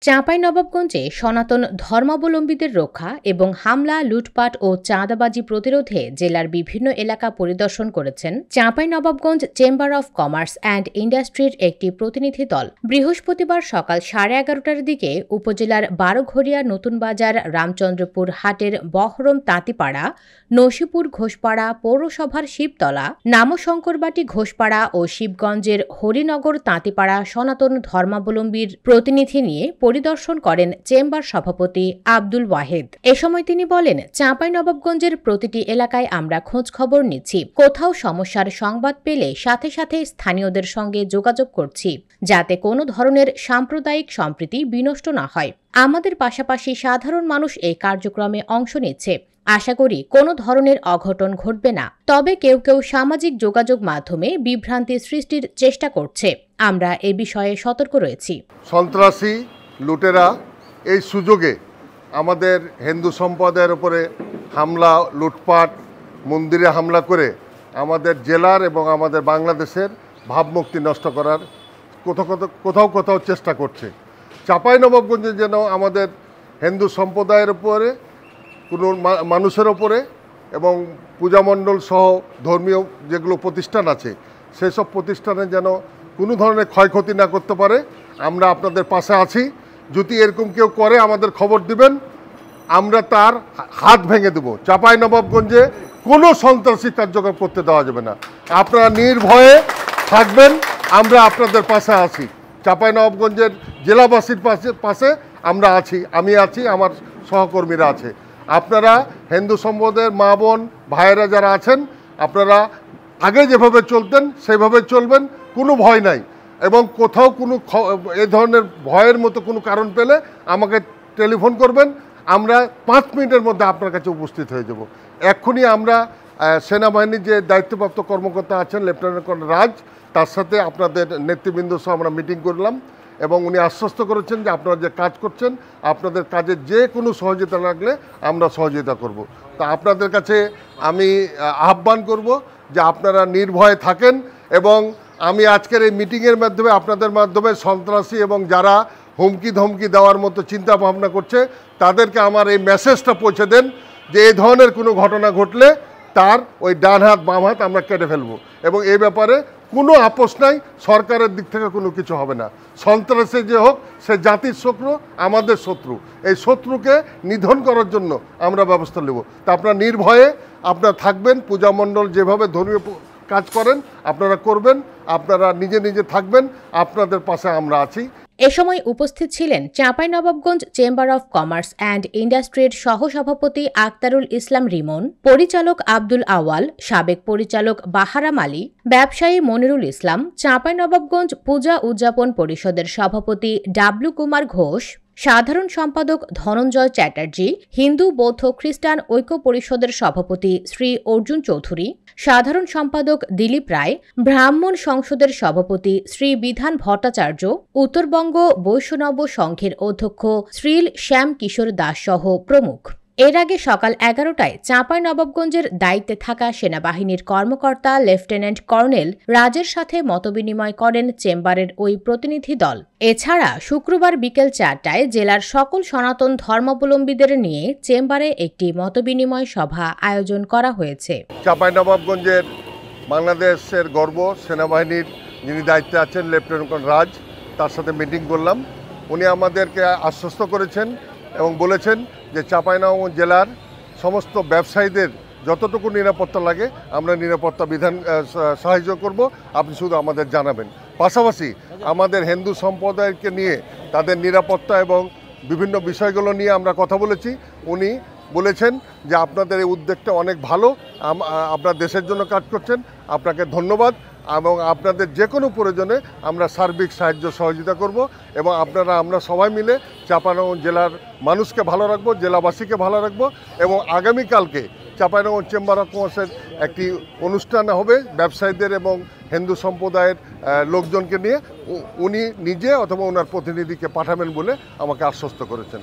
চাঁপাইনবাবগঞ্জে সনাতন ধর্মাবলম্বীদের রক্ষা এবং হামলা, লুটপাট ও চাঁদাবাজি প্রতিরোধে জেলার বিভিন্ন এলাকা পরিদর্শন করেছেন Chapainawabganj chamber of commerce and ইন্ডাস্ট্রির একটি প্রতিনিধি দল। বৃহস্পতিবার সকাল 11:30টার দিকে উপজেলার বারোঘরিয়া নতুন বাজার, রামচন্দ্রপুর হাটের বহরম তাঁতিপাড়া, নসিপুর ঘোষপাড়া পৌরসভার শিবতলা, নামশঙ্করবাটি ঘোষপাড়া ও শিবগঞ্জের হরিনগর তাঁতিপাড়া সনাতন ধর্মাবলম্বীর প্রতিনিধি নিয়ে পরিদর্শন করেন চেম্বার সভাপতি আব্দুল ওয়াহেদ। এ সময় তিনি বলেন, চাঁপাইনবাবগঞ্জের প্রতিটি এলাকায় আমরা খোঁজ খবর নিচ্ছি। কোথাও সমস্যার সংবাদ পেলে সাথে সাথে স্থানীয়দের সঙ্গে যোগাযোগ করছি, যাতে কোনো ধরনের সাম্প্রদায়িক সম্প্রীতি বিনষ্ট না হয়। আমাদের পাশাপাশি সাধারণ মানুষ এই কার্যক্রমে অংশ নিচ্ছে। আশা করি কোনো ধরনের অঘটন ঘটবে না। তবে কেউ কেউ সামাজিক যোগাযোগ মাধ্যমে বিভ্রান্তি সৃষ্টির চেষ্টা করছে। আমরা এ বিষয়ে সতর্ক রয়েছি। সন্ত্রাসী লুটেরা এই সুযোগে আমাদের হিন্দু সম্প্রদায়ের উপরে হামলা, লুটপাট, মন্দিরে হামলা করে আমাদের জেলার এবং আমাদের বাংলাদেশের ভাবমূর্তি নষ্ট করার কোথাও চেষ্টা করছে। চাঁপাইনবাবগঞ্জে যেন আমাদের হিন্দু সম্প্রদায়ের উপরে, কোনো মানুষের ওপরে এবং পূজামণ্ডল সহ ধর্মীয় যেগুলো প্রতিষ্ঠান আছে সেসব প্রতিষ্ঠানে যেন কোনো ধরনের ক্ষয়ক্ষতি না করতে পারে, আমরা আপনাদের পাশে আছি। যদি এরকম কেউ করে আমাদের খবর দিবেন, আমরা তার হাত ভেঙে দেব। চাঁপাইনবাবগঞ্জে কোনো সন্ত্রাসী কার্যক্রম করতে দেওয়া যাবে না। আপনারা নির্ভয়ে থাকবেন, আমরা আপনাদের পাশে আছি। চাঁপাইনবাবগঞ্জের জেলাবাসীর পাশে আমরা আছি, আমি আছি, আমার সহকর্মীরা আছে। আপনারা হিন্দু সম্প্রদায়ের মা বোন ভাইয়েরা যারা আছেন, আপনারা আগে যেভাবে চলতেন সেভাবে চলবেন, কোনো ভয় নাই। এবং কোথাও কোনো এ ধরনের ভয়ের মতো কোনো কারণ পেলে আমাকে টেলিফোন করবেন, আমরা 5 মিনিটের মধ্যে আপনার কাছে উপস্থিত হয়ে যাব। এক্ষুনি আমরা সেনাবাহিনীর যে দায়িত্বপ্রাপ্ত কর্মকর্তা আছেন লেফটেন্যান্ট কর্নেল রাজ, তার সাথে আপনাদের নেতৃবৃন্দ সহ আমরা মিটিং করলাম এবং উনি আশ্বস্ত করেছেন যে আপনারা যে কাজ করছেন, আপনাদের কাজে যে কোনো সহযোগিতা লাগলে আমরা সহযোগিতা করব। তা আপনাদের কাছে আমি আহ্বান করব যে আপনারা নির্ভয়ে থাকেন। এবং আমি আজকের এই মিটিংয়ের মাধ্যমে আপনাদের মাধ্যমে সন্ত্রাসী এবং যারা হুমকি ধমকি দেওয়ার মতো চিন্তা ভাবনা করছে তাদেরকে আমার এই মেসেজটা পৌঁছে দেন যে এই ধরনের কোনো ঘটনা ঘটলে তার ওই ডান হাত বাম হাত আমরা কেটে ফেলবো। এবং এই ব্যাপারে কোনো আপোষ নাই, সরকারের দিক থেকে কোনো কিছু হবে না। সন্ত্রাসী যে হোক, সে জাতির শত্রু, আমাদের শত্রু। এই শত্রুকে নিধন করার জন্য আমরা ব্যবস্থা নেব। তা আপনারা নির্ভয়ে আপনারা থাকবেন, পূজামণ্ডল যেভাবে ধর্মীয় কাজ করেন আপনারা করবেন, আপনারা নিজে নিজে থাকবেন, আপনাদের পাশে আমরা আছি। এ সময় উপস্থিত ছিলেন Chapainawabganj chamber of commerce and ইন্ডাস্ট্রির সহসভাপতি আক্তারুল ইসলাম রিমন, পরিচালক আব্দুল আওয়াল, সাবেক পরিচালক বাহারাম আলী, ব্যবসায়ী মনিরুল ইসলাম, চাঁপাইনবাবগঞ্জ পূজা উদযাপন পরিষদের সভাপতি ডাব্লু কুমার ঘোষ, সাধারণ সম্পাদক ধনঞ্জয় চ্যাটার্জি, হিন্দু বৌদ্ধ খ্রিস্টান ঐক্য পরিষদের সভাপতি শ্রী অর্জুন চৌধুরী, সাধারণ সম্পাদক দিলীপ রায়, ব্রাহ্মণ সংসদের সভাপতি শ্রী বিধান ভট্টাচার্য, উত্তরবঙ্গ বৈষ্ণব সংঘের অধ্যক্ষ শ্রীল শ্যাম কিশোর দাস সহ প্রমুখ। এর আগে সকাল 11টায় চাঁপাইনবাবগঞ্জের দায়িত্বে থাকা সেনাবাহিনীর কর্মকর্তা লেফটেন্যান্ট কর্নেল রাজের সাথে মতবিনিময় করেন চেম্বারের ওই প্রতিনিধি দল। এছাড়া শুক্রবার বিকেল 4টায় জেলার সকল সনাতন ধর্মাবলম্বীদের নিয়ে চেম্বারে একটি মতবিনিময় সভা আয়োজন করা হয়েছে। চাঁপাইনবাবগঞ্জের বাংলাদেশের গর্ব সেনাবাহিনীর যিনি দায়িত্বে আছেন লেফটেন্যান্ট কর্নেল রাজ, তার সাথে মিটিং করলাম। উনি আমাদেরকে আশ্বস্ত করেছেন এবং বলেছেন যে চাঁপাইনবাবগঞ্জ জেলার সমস্ত ব্যবসায়ীদের যতটুকু নিরাপত্তা লাগে আমরা নিরাপত্তা বিধান সাহায্য করব, আপনি শুধু আমাদের জানাবেন। পাশাপাশি আমাদের হিন্দু সম্প্রদায়কে নিয়ে তাদের নিরাপত্তা এবং বিভিন্ন বিষয়গুলো নিয়ে আমরা কথা বলেছি। উনি বলেছেন যে আপনাদের এই উদ্যোগটা অনেক ভালো, আপনার দেশের জন্য কাজ করছেন, আপনাকে ধন্যবাদ এবং আপনাদের যে কোনো প্রয়োজনে আমরা সার্বিক সাহায্য সহযোগিতা করব এবং আমরা সবাই মিলে চাঁপাইনবাবগঞ্জ জেলার মানুষকে ভালো রাখবো, জেলাবাসীকে ভালো রাখবো। এবং আগামীকালকে চাঁপাইনবাবগঞ্জ চেম্বার অফ কমার্সের একটি অনুষ্ঠান হবে ব্যবসায়ীদের এবং হিন্দু সম্প্রদায়ের লোকজনকে নিয়ে। উনি নিজে অথবা ওনার প্রতিনিধিকে পাঠাবেন বলে আমাকে আশ্বস্ত করেছেন।